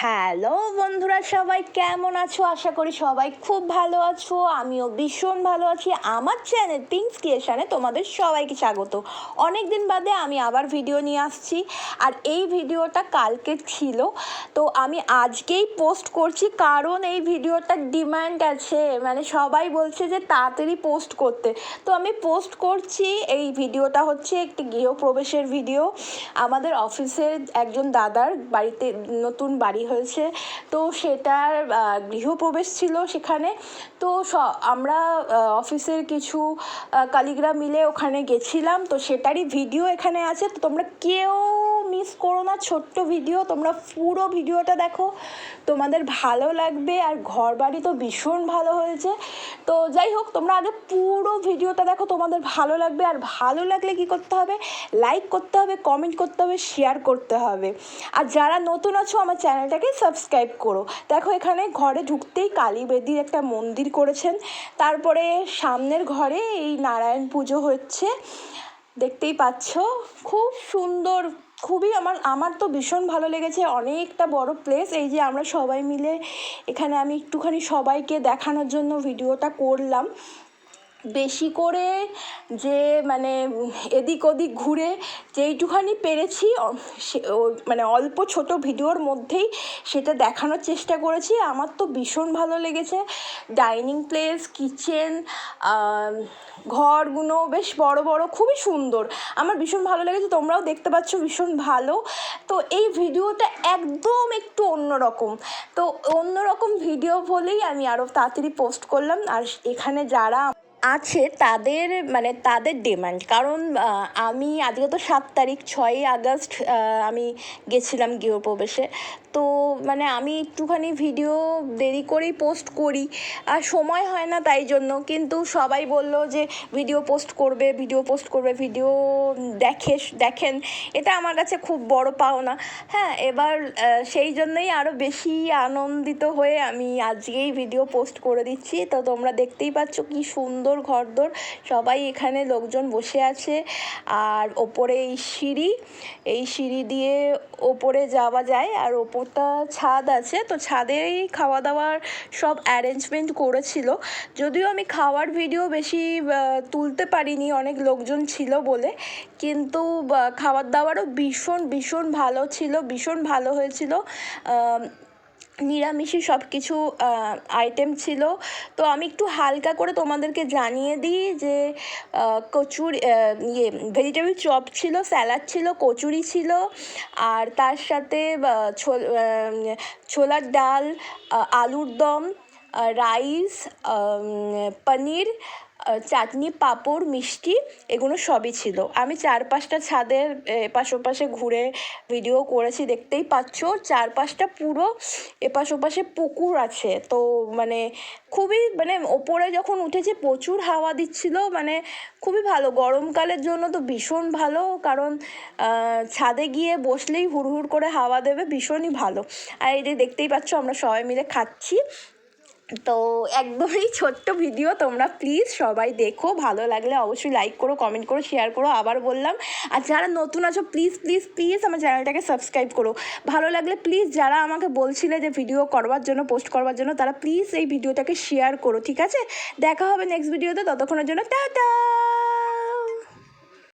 Hello বন্ধুরা, সবাই কেমন আছো? আশা করি সবাই খুব ভালো আছো। আমিও ভীষণ ভালো আছি। আমার চ্যানেল পিঙ্কস ক্রিয়েশনে তোমাদের সবাইকে স্বাগত। অনেক দিন বাদে আমি আবার ভিডিও নিয়ে আসছি, আর এই ভিডিওটা কালকে ছিল, তো আমি আজকেই পোস্ট করছি কারণ এই ভিডিওটার ডিমান্ড আছে। মানে সবাই বলছে যে তাড়াতাড়ি পোস্ট করতে, তো আমি পোস্ট করছি। এই ভিডিওটা হচ্ছে একটি গৃহপ্রবেশের ভিডিও। আমাদের অফিসের একজন দাদার বাড়িতে নতুন বাড়ি হয়েছে, তো সেটার গৃহপ্রবেশ ছিল সেখানে। তো আমরা অফিসের কিছু কালিগরা মিলে ওখানে গেছিলাম, তো সেটারই ভিডিও এখানে আছে। তো তোমরা কেউ মিস করো না, ছোট্ট ভিডিও, তোমরা পুরো ভিডিওটা দেখো, তোমাদের ভালো লাগবে। আর ঘর বাড়ি তো ভীষণ ভালো হয়েছে। তো যাই হোক, তোমরা আগে পুরো ভিডিওটা দেখো, তোমাদের ভালো লাগবে। আর ভালো লাগলে কি করতে হবে? লাইক করতে হবে, কমেন্ট করতে হবে, শেয়ার করতে হবে। আর যারা নতুন আছো আমার চ্যানেলটাকে সাবস্ক্রাইব করো। দেখো, এখানে ঘরে ঢুকতেই কালী বেদির একটা মন্দির করেছেন, তারপরে সামনের ঘরে এই নারায়ণ পুজো হচ্ছে, দেখতেই পাচ্ছ। খুব সুন্দর, খুবই আমার তো ভীষণ ভালো লেগেছে। অনেকটা বড় প্লেস। এই যে আমরা সবাই মিলে এখানে, আমি একটুখানি সবাইকে দেখানোর জন্য ভিডিওটা করলাম। বেশি করে যে মানে এদিক ওদিক ঘুরে যেইটুখানি পেরেছি, মানে অল্প ছোট ভিডিওর মধ্যেই সেটা দেখানোর চেষ্টা করেছি। আমার তো ভীষণ ভালো লেগেছে। ডাইনিং প্লেস, কিচেন, ঘরগুলো বেশ বড় বড়, খুবই সুন্দর। আমার ভীষণ ভালো লেগেছে, তোমরাও দেখতে পাচ্ছ ভীষণ ভালো। তো এই ভিডিওটা একদম একটু অন্যরকম, তো অন্যরকম ভিডিও বলেই আমি আরও তাড়াতাড়ি পোস্ট করলাম। আর এখানে যারা আছে তাদের মানে তাদের ডিমান্ড, কারণ আমি আজকে তো 7 তারিখ, 6ই আগস্ট আমি গেছিলাম গৃহপ্রবেশে। তো মানে আমি একটুখানি ভিডিও দেরি করেই পোস্ট করি, আর সময় হয় না তাই জন্য। কিন্তু সবাই বলল যে ভিডিও পোস্ট করবে, ভিডিও পোস্ট করবে, ভিডিও দেখেন। এটা আমার কাছে খুব বড় পাওনা। হ্যাঁ, এবার সেই জন্যই আরও বেশি আনন্দিত হয়ে আমি আজকেই ভিডিও পোস্ট করে দিচ্ছি। তো তোমরা দেখতেই পাচ্ছ কি সুন্দর ঘরদোর, সবাই এখানে লোকজন বসে আছে। আর ওপরে এই সিঁড়ি দিয়ে ওপরে যাওয়া যায়, আর ওপরটা ছাদ আছে, তো ছাদেই খাওয়া দাওয়ার সব অ্যারেঞ্জমেন্ট করেছিল। যদিও আমি খাওয়ার ভিডিও বেশি তুলতে পারিনি, অনেক লোকজন ছিল বলে, কিন্তু খাবার দাবারও ভীষণ ভীষণ ভালো ছিল, ভীষণ ভালো হয়েছিল। নিরামিষই সব কিছু আইটেম ছিল। তো আমি একটু হালকা করে তোমাদেরকে জানিয়ে দিই যে ভেজিটেবল চপ ছিল, স্যালাড ছিল, কচুরি ছিল, আর তার সাথে ছোলার ডাল, আলুর দম, রাইস, পনির, চাটনি, পাঁপড়, মিষ্টি, এগুলো সবই ছিল। আমি 4-5টা ছাদের এপাশ ওপাশে ঘুরে ভিডিও করেছি, দেখতেই পাচ্ছ। 4-5টা পুরো এপাশ ওপাশে পুকুর আছে। তো মানে খুবই, মানে ওপরে যখন উঠেছে প্রচুর হাওয়া দিচ্ছিল, মানে খুবই ভালো। গরমকালের জন্য তো ভীষণ ভালো, কারণ ছাদে গিয়ে বসলেই হুড়হুড় করে হাওয়া দেবে, ভীষণই ভালো। আর এই যে দেখতেই পাচ্ছ আমরা সবাই মিলে খাচ্ছি। তো একদমই ছোট্ট ভিডিও, তোমরা প্লিজ সবাই দেখো, ভালো লাগলে অবশ্যই লাইক করো, কমেন্ট করো, শেয়ার করো, আবার বললাম। আর যারা নতুন আছো প্লিজ প্লিজ প্লিজ আমার চ্যানেলটাকে সাবস্ক্রাইব করো। ভালো লাগলে প্লিজ, যারা আমাকে বলছিলে যে ভিডিও করবার জন্য, পোস্ট করবার জন্য, তারা প্লিজ এই ভিডিওটাকে শেয়ার করো, ঠিক আছে? দেখা হবে নেক্সট ভিডিওতে, ততক্ষণের জন্য টাটা।